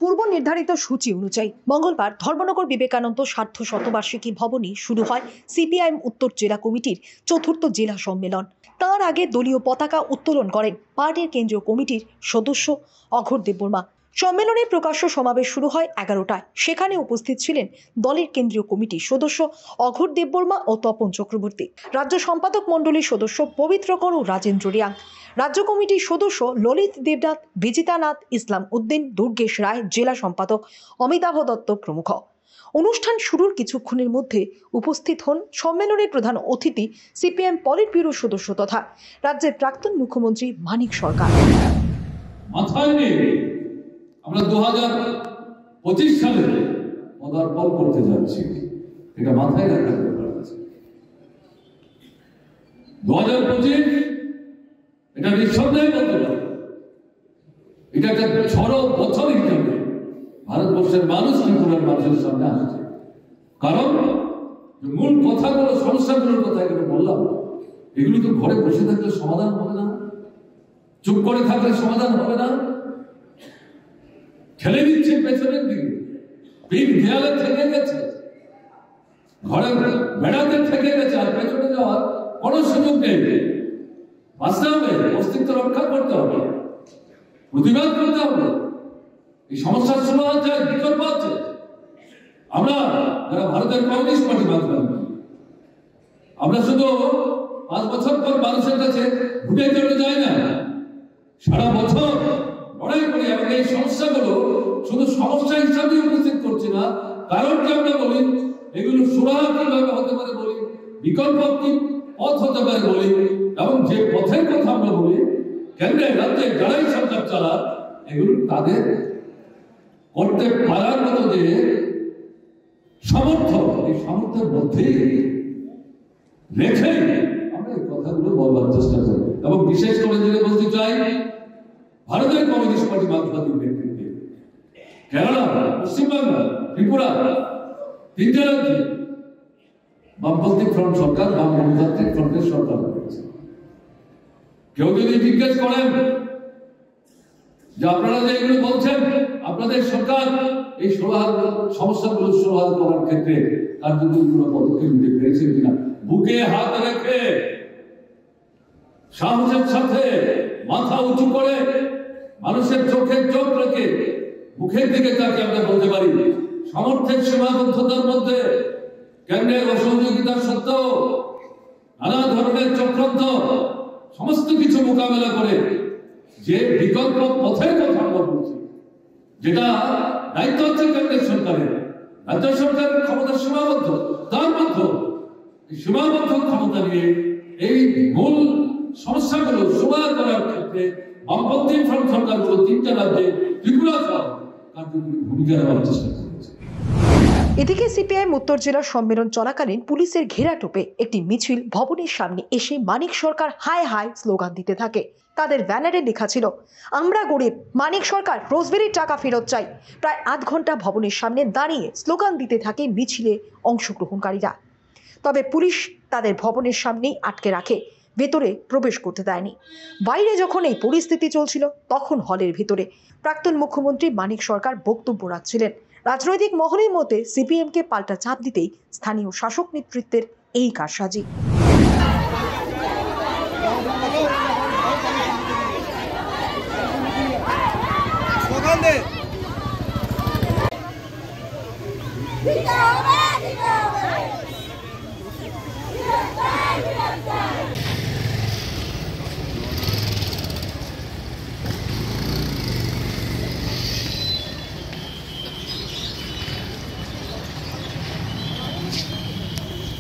পূর্ব নির্ধারিত সূচি অনুযায়ী মঙ্গলবার ধর্মনগর বিবেকানন্দ সার্ধ শতবার্ষিকী ভবনে শুরু হয় সিপিআইএম উত্তর জেলা কমিটির চতুর্থ জেলা সম্মেলন। তার আগে দলীয় পতাকা উত্তোলন করেন পার্টির কেন্দ্রীয় কমিটির সদস্য অঘোর দেববর্মা। সম্মেলনের প্রকাশ্য সমাবেশ শুরু হয় 11টায়। সেখানে উপস্থিত ছিলেন দলের কেন্দ্রীয় কমিটির সদস্য অঘোর দেববর্মা ও তপন চক্রবর্তী, রাজ্য সম্পাদক মণ্ডলীর সদস্য পবিত্রকর ও রাজেন্দ্র রিয়াং, রাজ্য কমিটির সদস্য ললিত দেবনাথ, বিজিতানাথ, ইসলাম উদ্দিন, দুর্গেশ রায়, জেলা সম্পাদক অমিতাভ দত্ত প্রমুখ। অনুষ্ঠান শুরুর কিছুক্ষণের মধ্যে উপস্থিত হন সম্মেলনের প্রধান অতিথি সিপিএম পলিট ব্যুরো সদস্য তথা রাজ্যের প্রাক্তন মুখ্যমন্ত্রী মানিক সরকার। আমরা 2025 সালে পদার্পণ করতে যাচ্ছি, এটা মাথায় রাখার দরকার আছে। 2025 এটা নিঃসন্দেহে বলতে পারে এটা একটা চরম বছর হিসেবে ভারতবর্ষের মানুষ ত্রিপুরার মানুষের সামনে আসছে। কারণ মূল কথাগুলো, সমস্যাগুলোর কথা এখানে বললাম, এগুলো তো ঘরে বসে থাকলে সমাধান হবে না, চুপ করে থাকলে সমাধান হবে না। ঠেলে দিচ্ছে পেছনের দিকে, পিঠ দেয়ালে থেকে গেছে, ঘরে বেড়াতে থেকে গেছে, আর পেছনে যাওয়ার কোনো সুযোগ নেই। বাঁচতে হবে, অস্তিত্ব রক্ষা করতে হবে, প্রতিবাদ করতে হবে। এই সমস্যার সমাধান চাই, বিকল্প আছে। আমরা যারা ভারতের কমিউনিস্ট পার্টি বাঁচলাম, আমরা শুধু 5 বছর পর মানুষের কাছে ভোটের জন্য যাই না, সারা বছর লড়াই করি। এবং এই সমস্যাগুলো শুধু সমস্যা হিসাবে উপস্থিত করছি না, কারণকে আমরা বলি, এগুলো সুরাহা কিভাবে হতে পারে বলি, বিকল্প কি পথ হতে পারে বলি, এবং যে পথের কথা আমরা বলি, কেন্দ্রে রাজ্যে যারাই সরকার চালান, এগুলো তাদের করতে পারার মতো যে সামর্থ্য, এই সামর্থ্যের মধ্যেই রেখে আমরা এই কথাগুলো বলবার চেষ্টা করি। এবং বিশেষ করে যেটা বলতে চাই, ভারতের কমিউনিস্ট পার্টি মার্ক্সবাদী ব্যক্তিত্বে কেরালা, পশ্চিমবাংলা, ত্রিপুরা, 3টে রাজ্যে বামপন্থী ফ্রন্ট সরকার, বাম গণতান্ত্রিক ফ্রন্টের সরকার হয়েছে। কেউ যদি জিজ্ঞেস করেন যে আপনারা যে এগুলো বলছেন, আপনাদের সরকার এই সমস্যাগুলো সমাধান করার ক্ষেত্রে কার্যকরী কোনো পদক্ষেপ নিতে পেরেছে কিনা, বুকে হাত রেখে সাহসের সাথে মাথা উঁচু করে মানুষের চোখে চোখ রেখে মুখের দিকে তাকে আমরা বলতে পারি, সামর্থ্যের সীমাবদ্ধতার মধ্যে কেন্দ্রের অসহযোগিতার সত্ত্বেও নানা ধরনের চক্রান্ত সমস্ত কিছু মোকাবেলা করে যে বিকল্প পথের কথা আমরা বলছি, যেটা দায়িত্ব হচ্ছে কেন্দ্রের সরকারের, রাজ্য সরকারের ক্ষমতা সীমাবদ্ধ, তার মধ্যে সীমাবদ্ধ ক্ষমতা নিয়ে এই মূল সমস্যাগুলো সমাধান করার ক্ষেত্রে বামপন্থী ফ্রন্ট সরকারগুলো 3টে রাজ্যে, ত্রিপুরা সহ কার্যকরী ভূমিকা নেওয়ার চেষ্টা করেছে। এদিকে সিপিআইএম উত্তর জেলার সম্মেলন চলাকালীন পুলিশের ঘেরাটোপে একটি মিছিল ভবনের সামনে এসে মানিক সরকার হায় হায় স্লোগান দিতে থাকে। তাদের ব্যানারে লেখা ছিল, আমরা গরিব, মানিক সরকার রোজবেরির টাকা ফেরত চাই। প্রায় আধ ঘন্টা ভবনের সামনে দাঁড়িয়ে স্লোগান দিতে থাকে মিছিলে অংশগ্রহণকারীরা। তবে পুলিশ তাদের ভবনের সামনেই আটকে রাখে, ভেতরে প্রবেশ করতে দেয়নি। বাইরে যখন এই পরিস্থিতি চলছিল, তখন হলের ভিতরে প্রাক্তন মুখ্যমন্ত্রী মানিক সরকার বক্তব্য রাখছিলেন। রাজনৈতিক মহলের মতে সিপিএমকে পাল্টা চাপ দিতেই স্থানীয় শাসক নেতৃত্বের এই কারসাজি।